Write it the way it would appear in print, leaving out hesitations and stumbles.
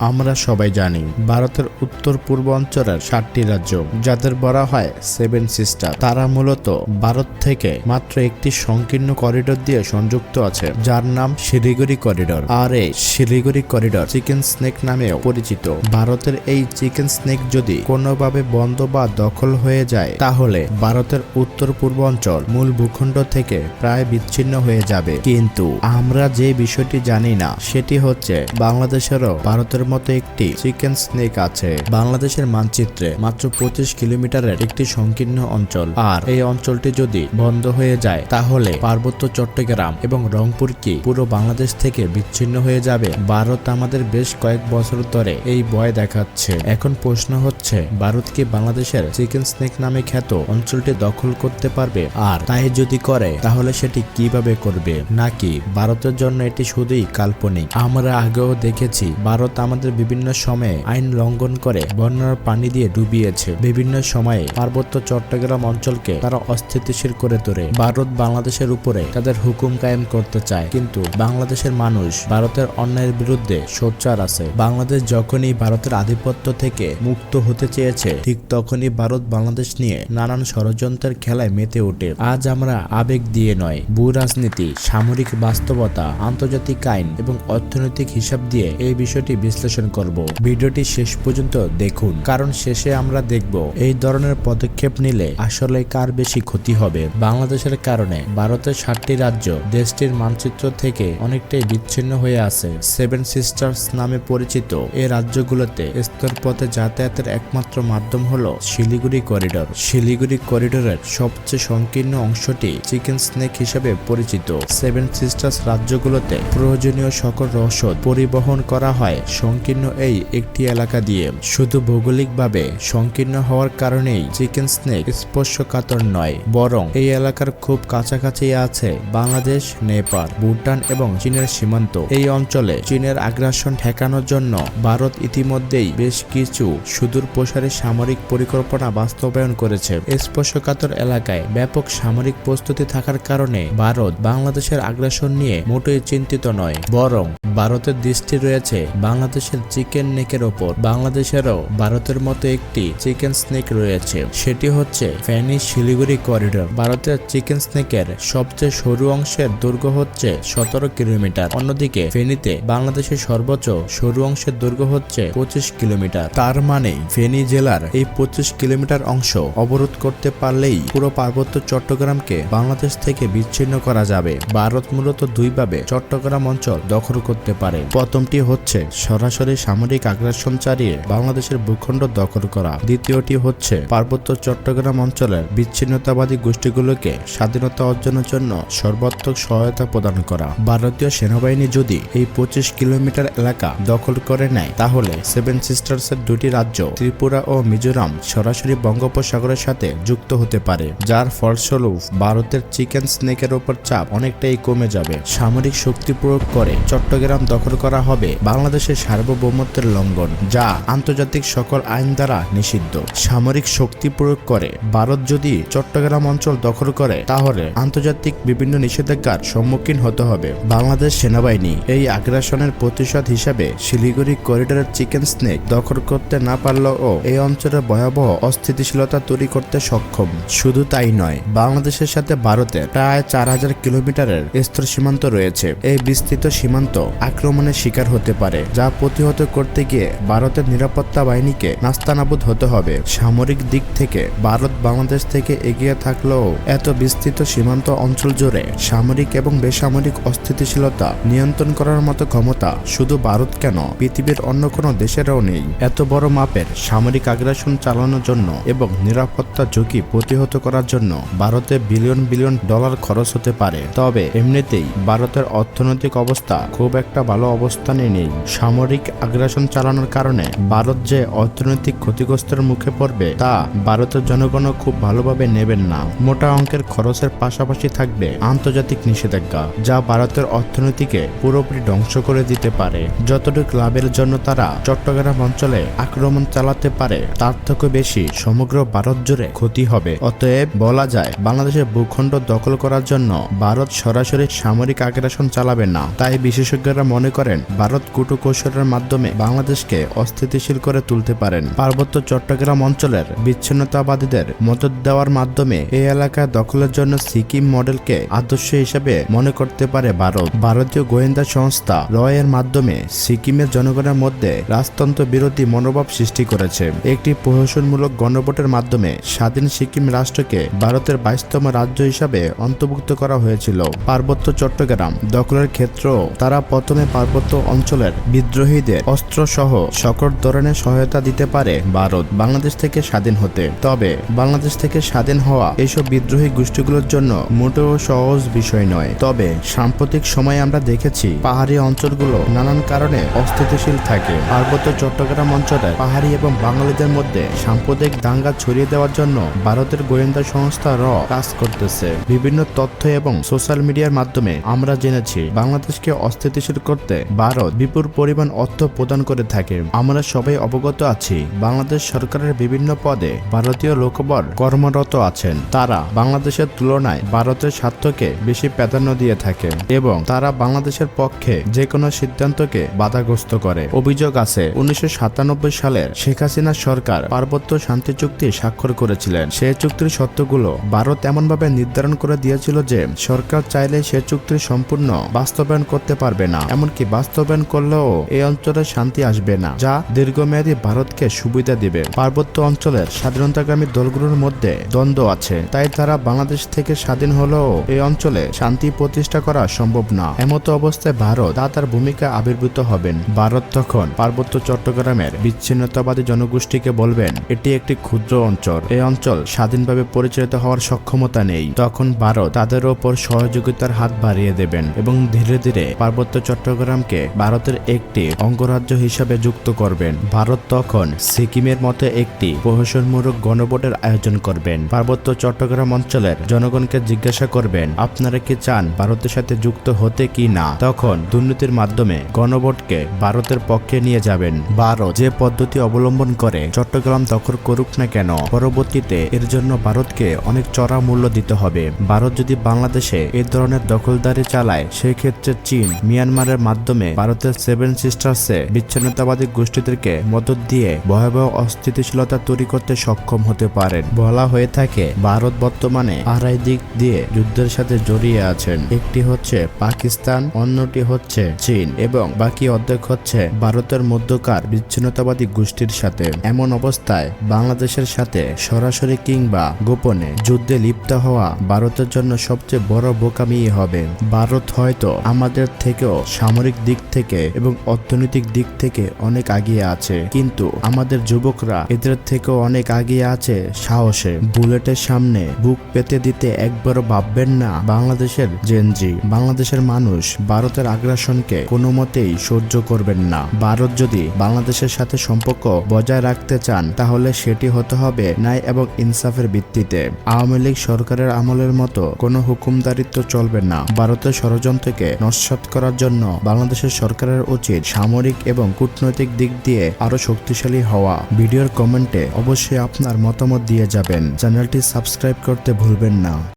আমরা সবাই জানি ভারতের উত্তর পূর্ব অঞ্চলের 7টি রাজ্য যাদের বলা হয় সেভেন সিস্টার, তারা মূলত ভারত থেকে মাত্র একটি সংকীর্ণ করিডোর দিয়ে সংযুক্ত আছে, যার নাম শিলিগুড়ি করিডোর। আর এই শিলিগুড়ি করিডোর চিকেন স্নেক নামেও পরিচিত। ভারতের এই চিকেন স্নেক যদি কোনোভাবে বন্ধ বা দখল হয়ে যায়, তাহলে ভারতের উত্তর পূর্ব অঞ্চল মূল ভূখণ্ড থেকে প্রায় বিচ্ছিন্ন হয়ে যাবে। কিন্তু আমরা যে বিষয়টি জানি না সেটি হচ্ছে বাংলাদেশেরও ভারতের মতো একটি চিকেন স্নেক আছে। বাংলাদেশের মানচিত্রে মাত্র 25 কিলোমিটারের একটি সংকীর্ণ অঞ্চল। আর এই অঞ্চলটি যদি বন্ধ হয়ে যায়, তাহলে পার্বত্য চট্টগ্রাম এবং রংপুর কি পুরো বাংলাদেশ থেকে বিচ্ছিন্ন হয়ে যাবে? ভারত আমাদের বেশ কয়েক বছর ধরে এই ভয় দেখাচ্ছে। এখন প্রশ্ন হচ্ছে, ভারত কি বাংলাদেশের চিকেন স্নেক নামে খ্যাত অঞ্চলটি দখল করতে পারবে? আর তাই যদি করে, তাহলে সেটি কিভাবে করবে? নাকি ভারতের জন্য এটি শুধুই কাল্পনিক? আমরা আগেও দেখেছি ভারত আমাদের বিভিন্ন সময়ে আইন লঙ্ঘন করে বন্যার পানি দিয়ে ডুবিয়েছে। বিভিন্ন সময়ে পার্বত্য চট্টগ্রাম অঞ্চলকে তারা অস্থিতিশীল করে তোলে। ভারত বাংলাদেশের উপরে তাদের হুকুম কায়েম করতে চায়, কিন্তু বাংলাদেশের মানুষ ভারতের অন্যায়ের বিরুদ্ধে সোচ্চার আছে। বাংলাদেশ যখনই ভারতের আধিপত্য থেকে মুক্ত হতে চেয়েছে, ঠিক তখনই ভারত বাংলাদেশ নিয়ে নানান ষড়যন্ত্রের খেলায় মেতে ওঠে। আজ আমরা আবেগ দিয়ে নয়, ভূ রাজনীতি, সামরিক বাস্তবতা, আন্তর্জাতিক আইন এবং অর্থনৈতিক হিসাব দিয়ে এই বিষয়টি বিশ্লেষণ করব। ভিডিওটি শেষ পর্যন্ত দেখুন, কারণ শেষে আমরা দেখব এই ধরনের পদক্ষেপ নিলে আসলে কার বেশি ক্ষতি হবে। বাংলাদেশের কারণে ভারতের 7টি রাজ্য দেশটির মানচিত্র থেকে অনেকটাই বিচ্ছিন্ন হয়ে আছে। সেভেন সিস্টার্স নামে পরিচিত এই রাজ্যগুলোতে স্থলপথে যাতায়াতের একমাত্র মাধ্যম হলো শিলিগুড়ি করিডোর। শিলিগুড়ি করিডোরের সবচেয়ে সংকীর্ণ অংশটি চিকেন স্নেক হিসেবে পরিচিত। সেভেন সিস্টার্স রাজ্যগুলোতে প্রয়োজনীয় সকল রসদ পরিবহন করা হয় সংকীর্ণ এই একটি এলাকা দিয়ে। শুধু ভৌগোলিকভাবে সংকীর্ণ হওয়ার কারণেই চিকেন স্নেক স্পর্শকাতর নয়, বরং এই এলাকার খুব কাছাকাছি আছে বাংলাদেশ, নেপাল, ভুটান এবং চীনের সীমান্ত। এই অঞ্চলে চীনের আগ্রাসন ঠেকানোর জন্য ভারত ইতিমধ্যেই বেশ কিছু সুদূর প্রসারী সামরিক পরিকল্পনা বাস্তবায়ন করেছে। স্পর্শকাতর এলাকায় ব্যাপক সামরিক প্রস্তুতি থাকার কারণে ভারত বাংলাদেশের আগ্রাসন নিয়ে মোটেই চিন্তিত নয়, বরং ভারতের দৃষ্টি রয়েছে বাংলাদেশের চিকেন নেকের ওপর। বাংলাদেশেরও ভারতের মতো একটি চিকেন স্নেক রয়েছে, সেটি হচ্ছে ফেনী শিলিগুড়ি করিডোর। ভারতের চিকেন স্নেকের সবচেয়ে সরু অংশের দৈর্ঘ্য হচ্ছে 17 কিলোমিটার। অন্যদিকে ফেনীতে বাংলাদেশের সর্বোচ্চ সরু অংশের দৈর্ঘ্য হচ্ছে 25 কিলোমিটার। তার মানে ফেনী জেলার এই 25 কিলোমিটার অংশ অবরোধ করতে পারলেই পুরো পার্বত্য চট্টগ্রামকে বাংলাদেশ থেকে বিচ্ছিন্ন করা যাবে। ভারত মূলত দুইভাবে চট্টগ্রাম অঞ্চল দখল করতে পারে। প্রথমটি হচ্ছে সরাসরি সামরিক আগ্রাসন চালিয়ে বাংলাদেশের ভূখণ্ড দখল করা। দ্বিতীয়টি হচ্ছে পার্বত্য চট্টগ্রাম অঞ্চলের বিচ্ছিন্নতাবাদী গোষ্ঠীগুলোকে স্বাধীনতা অর্জনের জন্য সর্বাত্মক সহায়তা প্রদান করা। ভারতীয় সেনাবাহিনী যদি এই 25 কিলোমিটার এলাকা দখল করে নেয়, তাহলে সেভেন সিস্টার্সের দুটি রাজ্য ত্রিপুরা ও মিজোরাম সরাসরি বঙ্গোপসাগরের সাথে যুক্ত হতে পারে, যার ফলস্বরূপ ভারতের চিকেন স্নেকের উপর চাপ অনেকটাই কমে যাবে। সামরিক শক্তি প্রয়োগ করে চট্টগ্রাম দখল করা হবে বাংলাদেশের সার্বভৌমত্বের লঙ্ঘন, যা আন্তর্জাতিক সকল আইন দ্বারা নিষিদ্ধ। সামরিক শক্তি প্রয়োগ করে ভারত যদি চট্টগ্রাম অঞ্চল দখল করে, তাহলে আন্তর্জাতিক বিভিন্ন নিষেধাজ্ঞার সম্মুখীন হতে হবে। বাংলাদেশ সেনাবাহিনী এই আগ্রাসনের প্রতিশোধ হিসাবে শিলিগুড়ি করিডোরের চিকেন স্নেক দখল করতে না পারলেও এই অঞ্চলে ভয়াবহ অস্থিতিশীলতা তৈরি করতে সক্ষম। শুধু তাই নয়, বাংলাদেশের সাথে ভারতের প্রায় 4000 কিলোমিটারের স্থল সীমান্ত রয়েছে। এই বিস্তৃত সীমান্ত আক্রমণের শিকার হতে পারে, যা প্রতিহত করতে গিয়ে ভারতের নিরাপত্তা বাহিনীকে নাস্তানাবুদ হতে হবে। সামরিক দিক থেকে ভারত বাংলাদেশ থেকে এগিয়ে থাকলেও এত বিস্তৃত সীমান্ত অঞ্চল জুড়ে সামরিক এবং বেসামরিক অস্থিতিশীলতা নিয়ন্ত্রণ করার মতো ক্ষমতা শুধু ভারত কেন, পৃথিবীর অন্য কোনো দেশেরও নেই। এত বড় মাপের সামরিক আগ্রাসন চালানোর জন্য এবং নিরাপত্তা ঝুঁকি প্রতিহত করার জন্য ভারতে বিলিয়ন বিলিয়ন ডলার খরচ হতে পারে। তবে এমনিতেই ভারতের অর্থনৈতিক অবস্থা খুব একটা ভালো অবস্থানে নেই। সামরিক আগ্রাসন চালানোর কারণে ভারত যে অর্থনৈতিক ক্ষতিগ্রস্তের মুখে পড়বে, তা ভারতের জনগণও খুব ভালোভাবে নেবেন না। মোটা অঙ্কের খরচের পাশাপাশি থাকবে আন্তর্জাতিক নিষেধাজ্ঞা, যা ভারতের অর্থনীতিকে পুরোপুরি ধ্বংস করে দিতে পারে। যতটুকু লাভের জন্য তারা চট্টগ্রাম অঞ্চলে আক্রমণ চালাতে পারে, তার থেকে বেশি সমগ্র ভারত জুড়ে ক্ষতি হবে। অতএব বলা যায়, বাংলাদেশের ভূখণ্ড দখল করার জন্য ভারত সরাসরি সামরিক আগ্রাসন চালাবে না। তাই বিশেষজ্ঞরা মনে করেন ভারত কূটকৌশলের মাধ্যমে বাংলাদেশকে অস্থিতিশীল করে তুলতে পারেন। পার্বত্য চট্টগ্রাম অঞ্চলের বিচ্ছিন্নতাবাদীদের মদত দেওয়ার মাধ্যমে এই এলাকা দখলের জন্য সিকিম মডেলকে আদর্শ হিসেবে মনে করতে পারে ভারত। ভারতীয় গোয়েন্দা সংস্থা রয়ের মাধ্যমে সিকিমের জনগণের মধ্যে রাজতন্ত্র বিরোধী মনোভাব সৃষ্টি করেছে। একটি প্রহসনমূলক গণভোটের মাধ্যমে স্বাধীন সিকিম রাষ্ট্রকে ভারতের 22তম রাজ্য হিসাবে অন্তর্ভুক্ত করা হয়েছিল। পার্বত্য চট্টগ্রাম দখলের ক্ষেত্রেও তারা প্রথমে পার্বত্য অঞ্চলের বিদ্রোহীদের অস্ত্র সহ সকল ধরনের সহায়তা দিতে পারে ভারত বাংলাদেশ থেকে স্বাধীন হতে। তবে বাংলাদেশ থেকে স্বাধীন হওয়া এইসব বিদ্রোহী গোষ্ঠীগুলোর জন্য মোটেও সহজ বিষয় নয়। তবে সাম্প্রতিক সময়ে আমরা দেখেছি পাহাড়ি অঞ্চলগুলো নানান কারণে অস্থিতিশীল থাকে। পার্বত্য চট্টগ্রাম অঞ্চলের পাহাড়ি এবং বাঙালিদের মধ্যে সাম্প্রদায়িক দাঙ্গা ছড়িয়ে দেওয়ার জন্য ভারতের গোয়েন্দা সংস্থা র কাজ করতেছে। বিভিন্ন তথ্য এবং সোশ্যাল মিডিয়ার মাধ্যমে আমরা জেনেছি বাংলাদেশকে অস্থিতিশীল করতে ভারত বিপুল পরিমাণ অর্থ প্রদান করে থাকে। আমরা সবাই অবগত আছি বাংলাদেশ সরকারের বিভিন্ন পদে ভারতীয় লোকবল কর্মরত আছেন। তারা বাংলাদেশের তুলনায় ভারতের স্বার্থকে বেশি প্রাধান্য দিয়ে থাকে এবং তারা বাংলাদেশের পক্ষে যে কোনো সিদ্ধান্তকে বাধাগ্রস্ত করে। অভিযোগ আছে 1997 সালের শেখ হাসিনা সরকার পার্বত্য শান্তি চুক্তি স্বাক্ষর করেছিলেন। সেই চুক্তির শর্তগুলো ভারত এমনভাবে নির্ধারণ করে দিয়েছিল যে সরকার চাইলে সে চুক্তির সম্পূর্ণ বাস্তবায়ন করতে পারবে না। এমনকি বাস্তবায়ন করলেও এই অঞ্চলে শান্তি আসবে না, যা দীর্ঘমেয়াদী ভারতকে সুবিধা দিবে। পার্বত্য অঞ্চলের স্বাধীনতাকামী দলগুলোর মধ্যে দ্বন্দ্ব আছে, তাই তারা বাংলাদেশ থেকে স্বাধীন হলেও এই অঞ্চলে শান্তি প্রতিষ্ঠা করা সম্ভব না। এমত অবস্থায় ভারত তার ভূমিকা আবির্ভূত হবেন। ভারত তখন পার্বত্য চট্টগ্রামের বিচ্ছিন্নতাবাদী জনগোষ্ঠীকে বলবেন এটি একটি ক্ষুদ্র অঞ্চল, এই অঞ্চল স্বাধীনভাবে পরিচালিত হওয়ার সক্ষমতা নেই। তখন ভারত তাদের ওপর সহযোগিতার হাত বাড়িয়ে দেবেন এবং ধীরে ধীরে পার্বত্য চট্টগ্রামকে ভারতের একটি অঙ্গরাজ্য হিসাবে যুক্ত করবেন। ভারত তখন সিকিমের মতো একটি প্রহসনমূলক গণভোটের আয়োজন করবেন। পার্বত্য চট্টগ্রাম অঞ্চলের জনগণকে জিজ্ঞাসা করবেন আপনারা কি চান ভারতের সাথে যুক্ত হতে কি না। তখন দুর্নীতির মাধ্যমে গণভোটকে ভারতের পক্ষে নিয়ে যাবেন। ভারত যে পদ্ধতি অবলম্বন করে চট্টগ্রাম দখল করুক না কেন, পরবর্তীতে এর জন্য ভারতকে অনেক চড়া মূল্য দিতে হবে। ভারত যদি বাংলাদেশে এই ধরনের দখলদারি চালায়, সেই ক্ষেত্রে চীন মিয়ানমারের মাধ্যমে ভারতের 7 সিস্টার্সে বিচ্ছিন্নতাবাদী গোষ্ঠীদেরকে মদত দিয়ে ভয়াবহ অস্থিতিশীলতা তৈরি করতে সক্ষম হতে পারেন। বলা হয়ে থাকে ভারত বর্তমানে আড়াই দিক দিয়ে যুদ্ধের সাথে জড়িয়ে আছেন। একটি হচ্ছে পাকিস্তান, অন্যটি হচ্ছে চীন এবং বাকি অর্ধেক হচ্ছে ভারতের মধ্যকার বিচ্ছিন্নতাবাদী গোষ্ঠীর সাথে। এমন অবস্থায় বাংলাদেশের সাথে সরাসরি কিংবা গোপনে যুদ্ধে লিপ্ত হওয়া ভারতের জন্য সবচেয়ে বড় বোকামি হবে। ভারত হয়তো আমাদের থেকেও সামরিক দিক থেকে এবং অর্থনৈতিক দিক থেকে অনেক আগিয়ে আছে, কিন্তু আমাদের যুবকরা এদের থেকেও অনেক আগিয়ে আছে সাহসে। বুলেটের সামনে বুক পেতে দিতে একবারও ভাববেন না বাংলাদেশের জেনজি। বাংলাদেশের মানুষ ভারতের আগ্রাসনকে কোনো মতেই সহ্য করবেন না। ভারত যদি বাংলাদেশের সাথে সম্পর্ক বজায় রাখতে চান, তাহলে সেটি হতে হবে ন্যায় এবং ইনসাফের ভিত্তিতে। আওয়ামী লীগ সরকারের আমলের মতো কোনো হুকুমদারিত্ব চলবে না। ভারতের ষড়যন্ত্রকে নস্যাৎ করার জন্য বাংলাদেশের সরকারের উচিত সামরিক এবং কূটনৈতিক দিক দিয়ে আরো শক্তিশালী হওয়া। ভিডিওর কমেন্টে অবশ্যই আপনার মতামত দিয়ে যাবেন। চ্যানেলটি সাবস্ক্রাইব করতে ভুলবেন না।